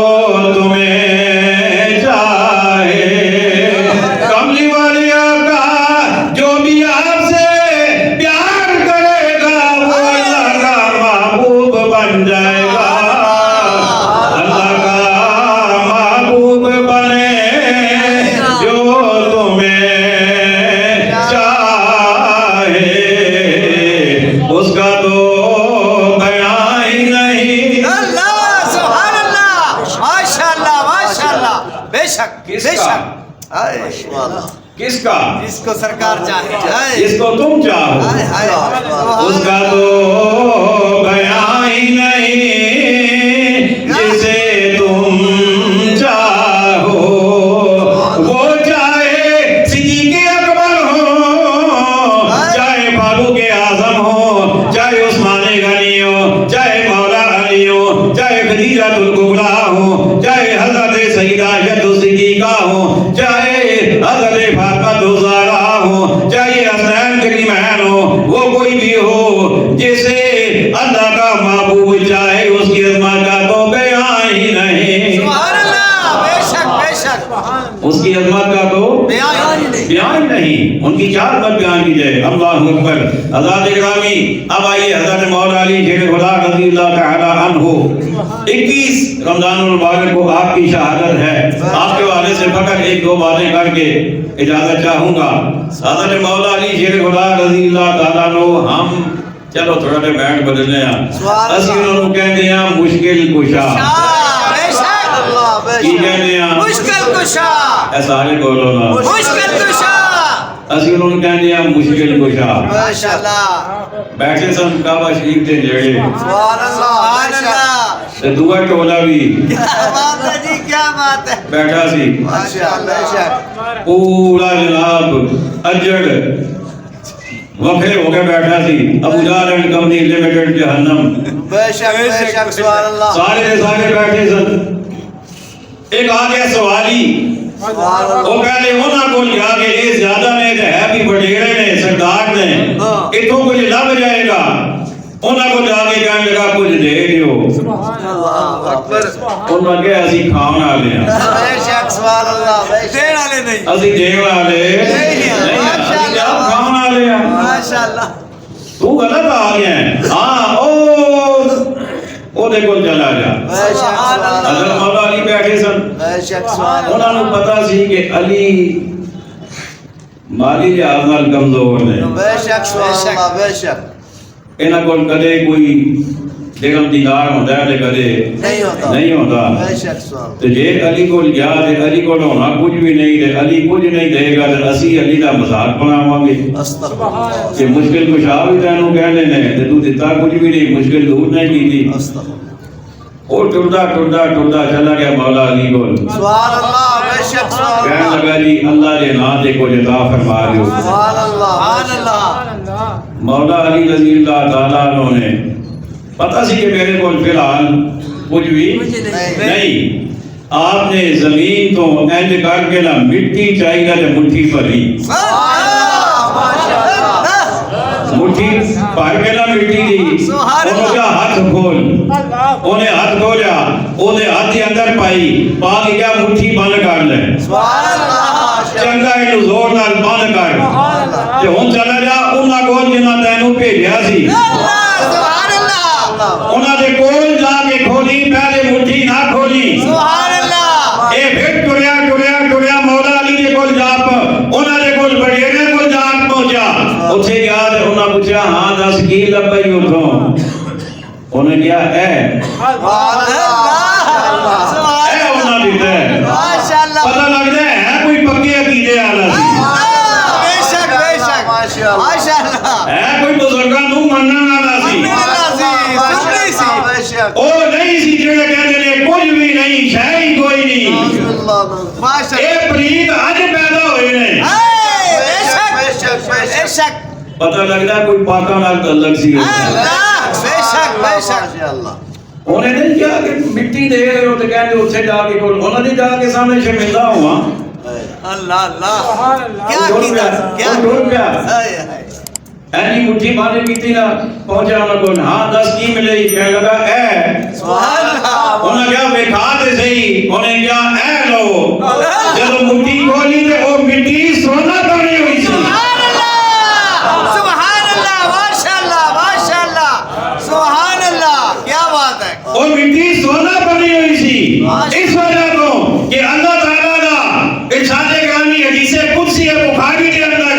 تمہیں چاہے. کملی والی آقا جو بھی آپ سے پیار کرے گا وہ اللہ کا محبوب بن جائے گا. اللہ کا محبوب بنے جو بے شک کس بے کا شک ہائے کس کا جس کو سرکار چاہے ہائے جس کو تم چاہو ہائے ہائے اس کا تو بیان ہی نہیں جسے تم چاہو وہ چاہے صدیق اکبر ہو چاہے فاروق اعظم ہو چاہے عثمان غنی ہو چاہے مولا علی ہو چاہے خدیجہ الکبریٰ ہو چاہے حضرت سیدہ عائشہ صدیقہ ہو چاہے حضرت فاطمہ الزہرا ہو چاہے حسین کریمین ہو وہ کوئی بھی ہو جسے اللہ کا محبوب چاہے اس کی عظمت کا تو بیان ہی نہیں سبحان اللہ بے شک بے شک اس کی عظمت کا تو بیان ہی نہیں بیان نہیں ان کی چار بات بیان کی جائے اللہ اکبر حضرات اکرامی اب آئیے حضرت مولا علی شیر خدا رضی اللہ تعالی عنہ 21 رمضان المبارک کو آپ کی شہادت ہے آپ کے والے سے فقط ایک دو باتیں کر کے اجازت چاہوں گا حضرت مولا علی شیر خدا رضی اللہ تعالیٰ عنہ ہم چلو تھوڑا دے بیٹھ بدلنے اسی انہوں کہتے ہیں مشکل کشا بے شک اللہ بے کی کہتے ہیں مشکل کشا اے سارے بولو نا مشکل کشا اسی انہوں کہتے ہیں مشکل کشا ماشاءاللہ بیٹھے سن کعبہ شریف دے نیڑے سبحان اللہ تے دعا ٹولا بھی کیا بات ہے جی کیا بات ہے بیٹھا سی ماشاءاللہ پورا جناب اجڑ وکھرے ہو کے بیٹھا سی ابو جہل اینڈ کمپنی لمیٹڈ جہنم بے شک سبحان اللہ سارے کے سارے بیٹھے سن ایک آ گیا سوالی وہ کہتے انہاں کو جا کے یہ زیادہ نے ہے بھی بڑیرے نے سردار نے اتوں کچھ لگ جائے گا انہاں کو جا کے کہنے لگا کچھ دے دیو اللہ اکبر انہاں کہ اسی کھان والے ہیں بے شک سبحان اللہ بے شک دین والے نہیں اسی دین والے نہیں اسی کیا کھان والے ہیں ماشاءاللہ تو غلط آ گیا ہے ہاں او دے کول چلا جا بے شک حضرت مولا علی بیٹھے سن بے شک سبحان انہاں نوں پتہ سی کہ علی مالی لحاظ نال کمزور نے بے شک سبحان اللہ بے شک انہاں کول کدے کوئی درہم دینار ہوندا ہے تے کدے نہیں ہوتا بے شک سبحان تے جے علی کول گیا تے علی کول ہونا کچھ بھی نہیں تے علی کچھ نہیں دے گا تے اسی علی دا مذاق بناواں گے استغفر اللہ کہ مشکل کشا بھی تینوں کہنے نے تے تو دیتا کچھ بھی نہیں مشکل دور نہیں کیتی استغفر وہ ٹردا چلا گیا مولا علی کول سبحان اللہ بے شک سبحان کہنے اللہ لگا جی اللہ دے نام تے کچھ عطا فرما دیو سبحان اللہ مولا علی رضی اللہ تعالیٰ عنہ نے پتہ سی کہ میرے کول فی الحال کچھ بھی نہیں آپ نے زمین تو اینج کر کے نا مٹی چاہیے تے مٹھی بھری مٹھی بھر کے نا مٹی دی انہوں کیا ہاتھ کھول انہیں ہاتھ کھولیا انہیں ہاتھ کے اندر پائی پا کے کیا مٹھی بند کر لے چنگا انہوں زور نال بند کر کہ ہون چلا جا انہاں کول جنہاں تینوں بھیجیا سی انہاں دے کول جا کے کھولی پہلے مٹھی نہ کھولی اے پھر ٹریا مولا علی دے کول جا انہاں دے کول بڑیرے کول جا پہنچا اتھے گیا تے انہاں پوچھا ہاں دس کی لبئی اتھوں انہیں کیا اے انہاں دیتا ہے پتہ لگ جائے ہے کوئی پکے عقیدے والا سی ہے کوئی بزرگاں نوں منن والا سی او نہیں سی جڑے کہندے نے کچھ بھی نہیں شے ہی کوئی نہیں اے پریت اج پیدا ہوئے نے پتہ لگدا کوئی پاکاں نال تعلق سی انہیں نہیں کیا کہ مٹی دے رہے ہو تو کہندے اتھے جا کے کول انہاں دی جا کے سامنے شرمندہ ہواں اینی مٹھی بانے کیتی نا پہنچا انہاں کو ہاں دس کی ملے کہنے لگا اے انہاں کیا ویکھا تے صحیح انہیں کیا اے لو جب مٹھی کھولی تے او مٹی سونا بنی ہوئی سی او مٹی سونا بنی ہوئی سی اس وجہ تو کہ اللہ تعالیٰ دا ارشاد گرامی حدیث قدسی بخاری کے اندر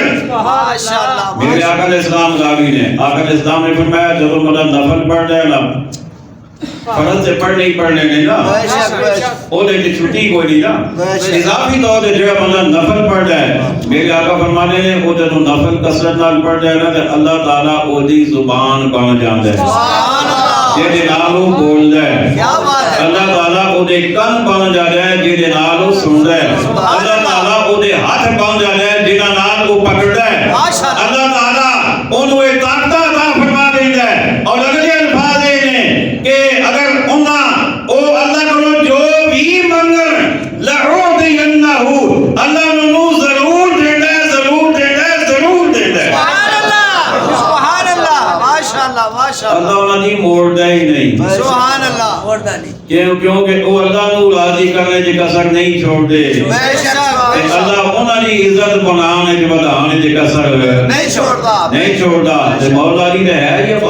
میرے آقا علیہ السلام غاوی نے آقا علیہ السلام نے فرمایا جب مطلب نفل پڑھ لے نا فرض سے پڑھنے ہی پڑھنے نے نا بے شک بے شک وہ دے چھٹی کوئی نہیں نا اضافی طور تے جو بندہ نفل پڑھ رہا ہے میرے آقا فرمانے نے وہ جدوں نفل کثرت نال پڑھ رہا ہے نا تے اللہ تعالیٰ او دی زبان بن جاندا ہے سبحان اللہ جے نال وہ بولدا ہے کیا بات ہے اللہ تعالیٰ او دے کن بن جاندا ہے جے نال وہ سندا ہے اللہ تعالیٰ او دے ہاتھ بن جاندا ہے جنہاں نال وہ پکڑدا ہے اللہ تعالیٰ اونوں ایک طاقت عطا فرما دیندا ہے اور اگلے الفاظ یہ نے کہ اگر انہاں او اللہ کو جو بھی منگن لَأُعْطِيَنَّهُ اللہ نو ضرور دیندا ہے ضرور دیندا ہے ضرور دیندا ہے سبحان اللہ ماشاءاللہ ماشاءاللہ اللہ انہاں دی موڑدا ہی نہیں سبحان اللہ وردانی کیونکہ وہ اللہ نو راضی کرنے دی کسر نہیں چھوڑ دے بے شک تے اللہ انہاں دی عزت بنانے دی ودھانے دی کسر نہیں چھوڑتا نہیں چھوڑدا تے مولا علی نے ہے یہ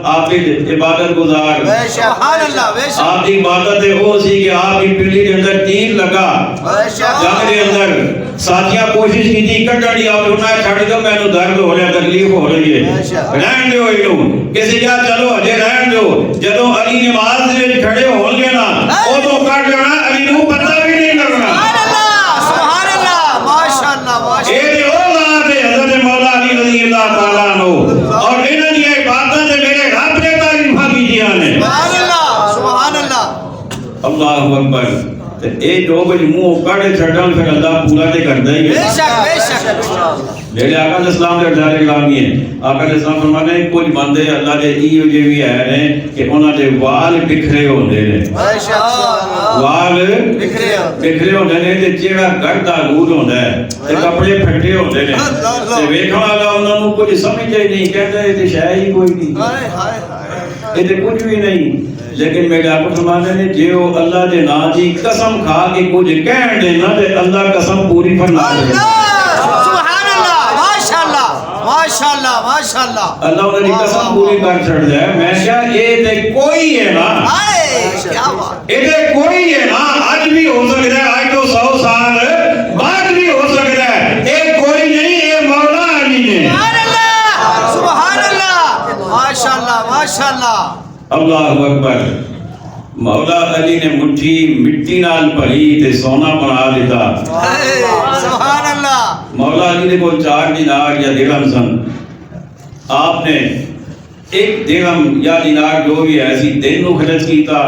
آپ کی عبادت گزار بے شک سبحان اللہ بے شک آپ کی عبادت وہ سی کہ آپ کی پلی کے اندر تیر لگا بے شک جنگ کے اندر ساتھیاں کوشش کی تھی کٹن دی آپ نے چھڑ دو مینوں درد ہو رہا تکلیف ہو رہی ہے رہن دیو اینو کسی جا چلو اجے رہن دیو جدوں علی نماز دے وچ کھڑے ہون گے نا اودوں کٹ جانا علی نو پتہ بھی نہیں لگنا سبحان اللہ ماشاءاللہ ماشاءاللہ اے تے او ذات ہے حضرت مولا علی رضی اللہ تعالی عنہ اور انہاں دی عبادت میرے رب نے تعریفاں کیتیاں نے سبحان اللہ اللہ اکبر تے اے جو کچھ منہ کڈ چھڈن پھر اللہ پورا تے کردا ہی بے ہے شک بے شک میرے آقا علیہ السلام دے ڈارے کلامی ہے آقا علیہ السلام فرمانے کچھ بندے اللہ دے ایو جے بھی ہے کہ انہاں دے وال بکھرے ہوندے نے بے شک وال بکھرے ہوندے نے تے چہرہ گڑدا لود ہوندا ہے تے کپڑے پھٹے ہوندے نے تے ویکھن والا انہاں نوں کچھ سمجھے نہیں کہندا اے تے شے ہی کوئی نہیں ہائے ہائے ہائے اے تے کچھ بھی نہیں لیکن میرے آقا فرمانے نے جے او اللہ دے نام دی قسم کھا کے کچھ کہن دے نا تے اللہ قسم پوری فرما دے سبحان اللہ ماشاءاللہ ماشاءاللہ ماشاءاللہ اللہ انہوں نے قسم پوری کر چھڑ دیا ہے میں کہا یہ تے کوئی ہے نا ہائے کیا بات یہ تے کوئی ہے نا آج بھی ہو سکتا ہے آج تو 100 سال بعد بھی ہو سکتا ہے یہ کوئی نہیں یہ مولا علی نے سبحان اللہ ماشاءاللہ ماشاءاللہ اللہ اکبر مولا علی نے مٹھی مٹی نال بھری تے سونا بنا دیتا سبحان اللہ مولا علی نے کوئی 4 دینار یا درہم سن آپ نے ایک درہم یا دینار جو بھی ایسی دن نو خرچ کیتا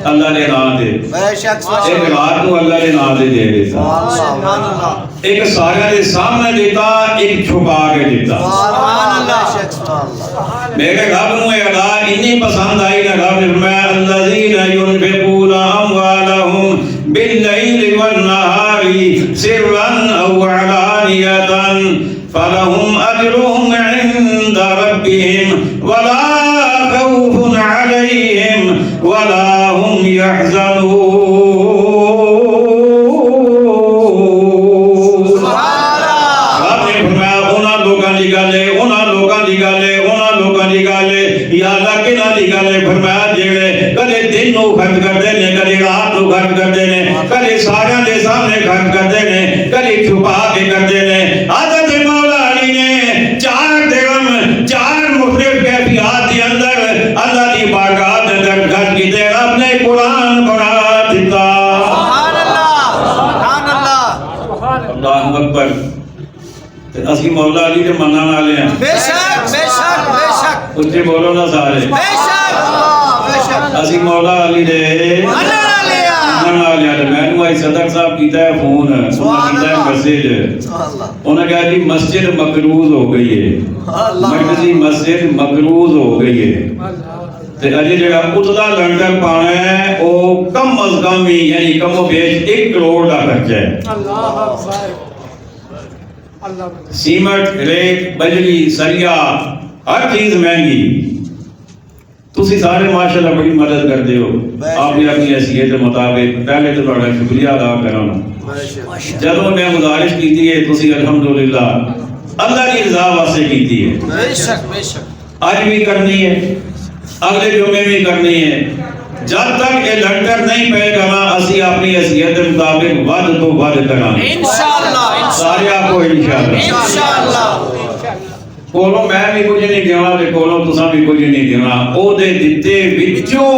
اللہ نے نام دے بے شک ایک رات نو اللہ نے نام دے دیتا سبحان اللہ ایک سارے دے سامنے دیتا ایک چھپا کے دیتا سبحان اللہ میرے رب نو یہ ادا اتنی پسند آئی نا رب نے فرمایا الذین ينفقون اموالهم باللیل والنہار سرا او علانیۃ فلهم اجرهم عند ربهم ولا خوف عليهم ولا هم يحزنون یا اللہ کے نہ نکالے فرمایا جیڑے کدے دن نو خرچ کرتے نے کدے رات نو خرچ کرتے نے کدے سارے دے سامنے خرچ کرتے نے کدے چھپا کے کرتے نے حضرت مولا علی نے 4 درہم 4 مختلف کیفیات کے اندر اللہ کی بارگاہ کے اندر خرچ کیتے رب نے قرآن بنا دیتا سبحان اللہ اللہ اکبر اسی مولا علی کے منن والے ہیں بے شک بے شک بے شک اچھے بولو نا سارے بے شک بے شک اسی مولا علی دے منن والے ہیں میں نے آئی صدر صاحب کیتا ہے فون انہوں نے کیتا ہے میسیج انہوں نے کہا جی مسجد مقروض ہو گئی ہے مرکزی مسجد مقروض ہو گئی ہے تے اجے جڑا اتلا لنڈن پانا ہے وہ کم از کم ہی یعنی کم و بیش 1 کروڑ کا خرچہ ہے اللہ سیمنٹ ریت بجلی سریا ہر چیز مہنگی تسی سارے ماشاءاللہ بڑی مدد کرتے ہو آپ نے اپنی حیثیت کے مطابق پہلے تو بڑا شکریہ ادا کرنا جدوں میں گزارش کیتی ہے تسی الحمدللہ اللہ کی رضا واسطے کیتی ہے بے شک بے شک آج بھی کرنی ہے اگلے جمعے بھی کرنی ہے جب تک یہ لنڈر نہیں پہے گا نا اسی اپنی حیثیت کے مطابق ود تو ود کریں انشاءاللہ سارے آپ کو انشاءاللہ انشاءاللہ ਕੋਲੋਂ ਮੈਂ ਵੀ ਕੁਝ ਨਹੀਂ ਦੇਣਾ ਤੇ ਕੋਲੋਂ ਤੁਸੀਂ ਵੀ ਕੁਝ ਨਹੀਂ ਦੇਣਾ, ਉਹਦੇ ਦਿੱਤੇ ਵਿੱਚੋਂ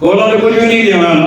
ਕੋਲੋਂ ਤੇ ਕੁਝ ਵੀ ਨਹੀਂ ਦੇਣਾ ਨਾ,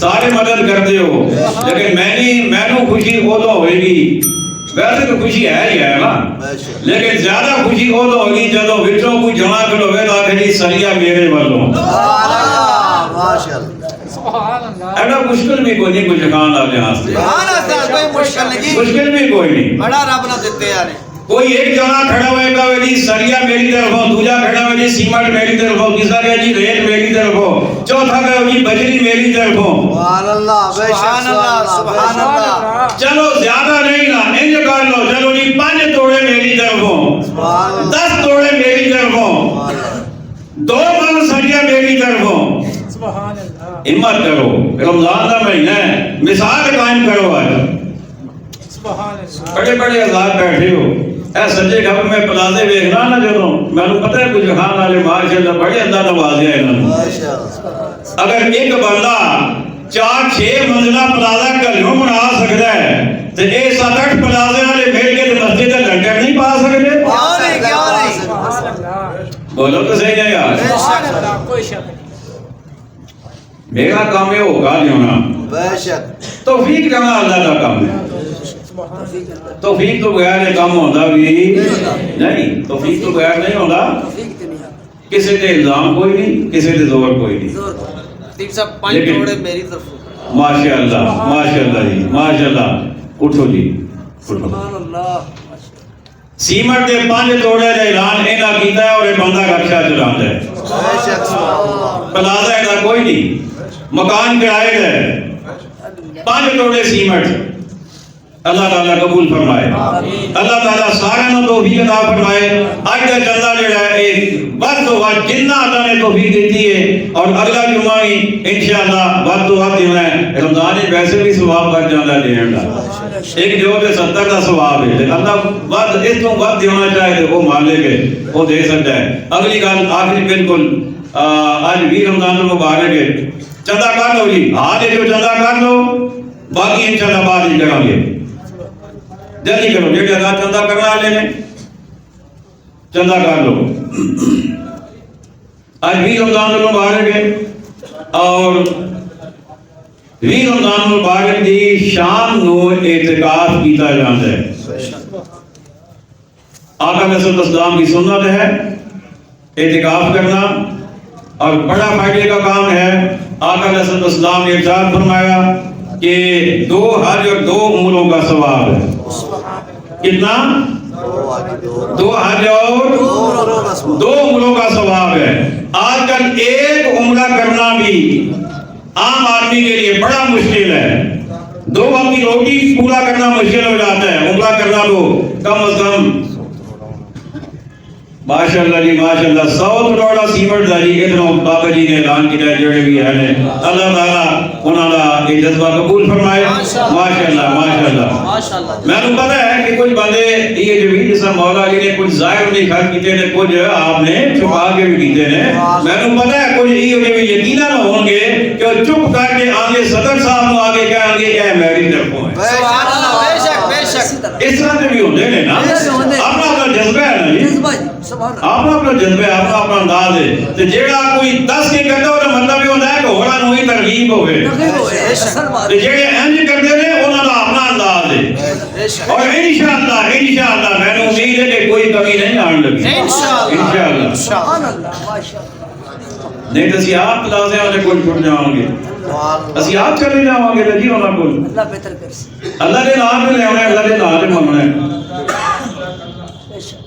ਸਾਰੇ ਮਦਦ ਕਰਦੇ ਹੋ, ਲੇਕਿਨ ਮੈਨੂੰ ਖੁਸ਼ੀ ਉਦੋਂ ਹੋਏਗੀ, ਵੈਸੇ ਤਾਂ ਖੁਸ਼ੀ ਹੈ ਹੀ ਹੈ ਨਾ, لیکن ਜ਼ਿਆਦਾ ਖੁਸ਼ੀ ਉਦੋਂ ਹੋਏਗੀ ਜਦੋਂ ਵਿੱਚੋਂ ਕੋਈ ਜਮਾ ਖਲੋਵੇ ਤਾਂ ਆਖੇ ਜੀ ਸਰੀਆ ਮੇਰੇ ਵੱਲੋਂ। ایڈا مشکل بھی کوئی نہیں کچھ خان آ لحاظ سے، سبحان اللہ، کوئی مشکل نہیں، مشکل بھی کوئی نہیں۔ بڑا رب نہ دیتے یار۔ کوئی ایک جنا کھڑا ہوئے گا جی سریا میری طرف ہو، دوجا کھڑا ہوئے جی سیمنٹ میری طرف ہو، تیسرا کہے جی ریت میری طرف ہو، چوتھا کہے جی بجری میری طرف ہو۔ سبحان اللہ، سبحان اللہ، سبحان اللہ۔ چلو زیادہ نہیں نا، انج کر لو، چلو جی 5 توڑے میری طرف ہو، 10 توڑے میری طرف ہو، 2 من سریا میری طرف ہو۔ ہمت کرو، رمضان کا مہینہ ہے، مثال قائم کرو۔ آج بڑے بڑے آزاد بیٹھے ہو، اے سجے گھر میں پلازے ویکھنا نا، جدوں مینوں پتہ ہے کچھ خان والے ماشاءاللہ بڑے اللہ نوازے انہاں نوں۔ اگر ایک بندہ 4-6 منزلہ پلازا گھروں بنا سکتا ہے تے اے 7-8 پلازے والے مل کے مسجد دا لنگر نہیں پا سکتے؟ کیوں نہیں؟ بولو تو صحیح ہے یار۔ کوئی شک نہیں۔ میرا کام ہے ہوگا نہیں ہونا، بے شک توفیق دینا اللہ کا کام ہے۔ توفیق تو بغیر کام ہوتا بھی نہیں، توفیق تو بغیر نہیں ہوتا۔ کسی تے الزام کوئی نہیں، کسی تے زور کوئی نہیں۔ تین سب 5 توڑے میری طرف۔ ماشاءاللہ ماشاءاللہ جی ماشاءاللہ، اٹھو جی اٹھو۔ سیمنٹ دے 5 توڑے دا اعلان اینا کیتا ہے اور یہ بندہ رکشہ چلاتا ہے۔ بے شک پلازہ اینا کوئی نہیں، مکان کرائے گئے، 5 توڑے سیمنٹ۔ اللہ تعالیٰ قبول فرمائے، اللہ تعالیٰ سارے نو توفیق عطا فرمائے۔ آج کا چندہ جڑا ہے ایک وقت و وقت جنہ اللہ نے توفیق دیتی ہے، اور اگلا جمعہ ہی انشاءاللہ وقت و وقت دینا ہے۔ رمضان ہی ویسے بھی ثواب بڑھ جانا دینے کا، ایک جو کہ 70 کا ثواب ہے، اللہ وقت اس کو وقت دینا چاہے تو وہ مان لے کے وہ دے سکتا ہے۔ اگلی گل آخری بالکل آج 20 رمضان المبارک ہے، چندہ کر لو جی، آج جو چندہ کر لو، باقی انشاءاللہ بعد ہی کریں گے۔ جلدی کرو، جیڑے آزاد چندہ کرنا والے نے چندہ کر لو۔ آج 20 رمضان المبارک ہے، اور 20 رمضان المبارک دی شام نو اعتکاف کیتا جاتا ہے۔ آقا علیہ السلام کی سنت ہے اعتکاف کرنا، اور بڑا فائدے کا کام ہے۔ آقا علیہ السلام نے ارشاد فرمایا کہ 2 حج اور 2 عمروں کا ثواب ہے۔ کتنا؟ 2 حج اور 2 عمروں کا ثواب ہے۔ آج کل ایک عمرہ کرنا بھی عام آدمی کے لیے بڑا مشکل ہے، 2 وقت کی روٹی پورا کرنا مشکل ہو جاتا ہے، عمرہ کرنا تو کم از کم۔ ماشاءاللہ جی ماشاءاللہ، 100 کروڑا سیمنٹ دا جی اتنا بابا جی نے اعلان کیا ہے، جڑے بھی ہیں اللہ تعالیٰ انہاں دا یہ جذبہ قبول فرمائے۔ ماشاءاللہ ماشاءاللہ۔ میں نے پتہ ہے کہ کچھ بندے یہ جو بھی جیسا مولا علی نے کچھ ظاہر نہیں خرچ کیتے نے، کچھ آپ نے چھپا کے بھی کیتے نے۔ میں نے پتہ ہے کچھ یہ جو بھی یقیناً ہوں گے کہ وہ چپ کر کے آگے صدر صاحب کو آگے کہیں گے اے میری طرفوں ہے۔ سبحان اللہ، بے شک بے شک۔ اس طرح سے بھی ہوتے ہیں نا، اپنا اپنا جذبہ ہے نا جی، اپنا اپنا جذبہ ہے، اپنا اپنا انداز ہے۔ تو جیڑا کوئی 10 کے کرتا ہو تو مطلب یہ ہوتا ہے کہ ہونا نوہی ترغیب ہوئے، تو جیڑے انج کرتے ہیں انہوں نے اپنا انداز ہے۔ اور انشاءاللہ میں نے امید ہے کہ کوئی کمی نہیں آن لگی انشاءاللہ۔ نہیں تو اسی آپ پلازے والے کوئی چھوٹ جاؤں گے، اسی آپ چلے جاؤں گے تو جی ہونا کوئی اللہ دے نام پہ لے ہونا ہے، اللہ دے نام پہ منگنا ہے۔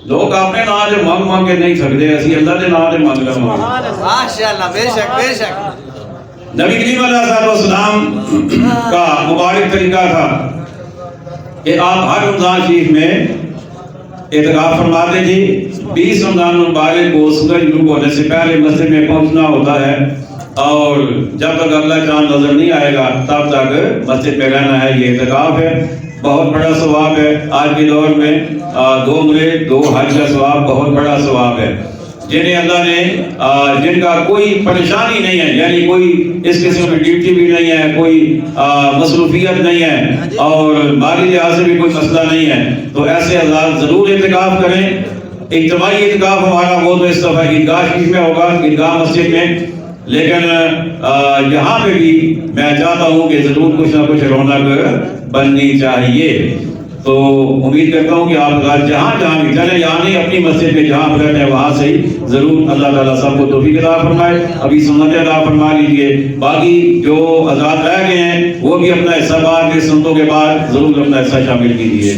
لوگ اپنے نام سے مانگ کے نہیں سکتے، اسی اللہ دے نام سے مانگ لیں۔ ماشاءاللہ، بے شک بے شک۔ نبی کریم علیہ السلام کا مبارک طریقہ تھا کہ آپ ہر رمضان شریف میں اعتکاف فرماتے تھے۔ 20 رمضان المبارک کو سورج غروب ہونے سے پہلے مسجد میں پہنچنا ہوتا ہے، اور جب تک اگلا چاند نظر نہیں آئے گا تب تک مسجد میں رہنا ہے۔ یہ اعتکاف ہے، بہت بڑا ثواب ہے۔ آج کے دور میں 2 عمرے 2 حج کا ثواب بہت بڑا ثواب ہے۔ جنہیں اللہ نے جن کا کوئی پریشانی نہیں ہے، یعنی کوئی اس قسم کی ڈیوٹی بھی نہیں ہے، کوئی مصروفیت نہیں ہے اور مالی لحاظ سے بھی کوئی مسئلہ نہیں ہے، تو ایسے حضرات ضرور اعتکاف کریں۔ اجتماعی اعتکاف ہمارا وہ تو اس دفعہ عیدگاہ شریف میں ہوگا، عیدگاہ مسجد میں، لیکن یہاں پہ بھی میں چاہتا ہوں کہ ضرور کچھ نہ کچھ رونق بننی چاہیے۔ تو امید کرتا ہوں کہ آپ حضرات جہاں بھی چلیں، یہاں نہیں اپنی مسجد میں جہاں پر رہتے ہیں وہاں سے ہی ضرور اللہ تعالیٰ سب کو توفیق عطا فرمائے، ابھی سنتیں عطا فرما لیجیے۔ باقی جو حضرات رہ گئے ہیں وہ بھی اپنا حصہ بعد کے سنتوں کے بعد ضرور اپنا حصہ شامل کیجیے۔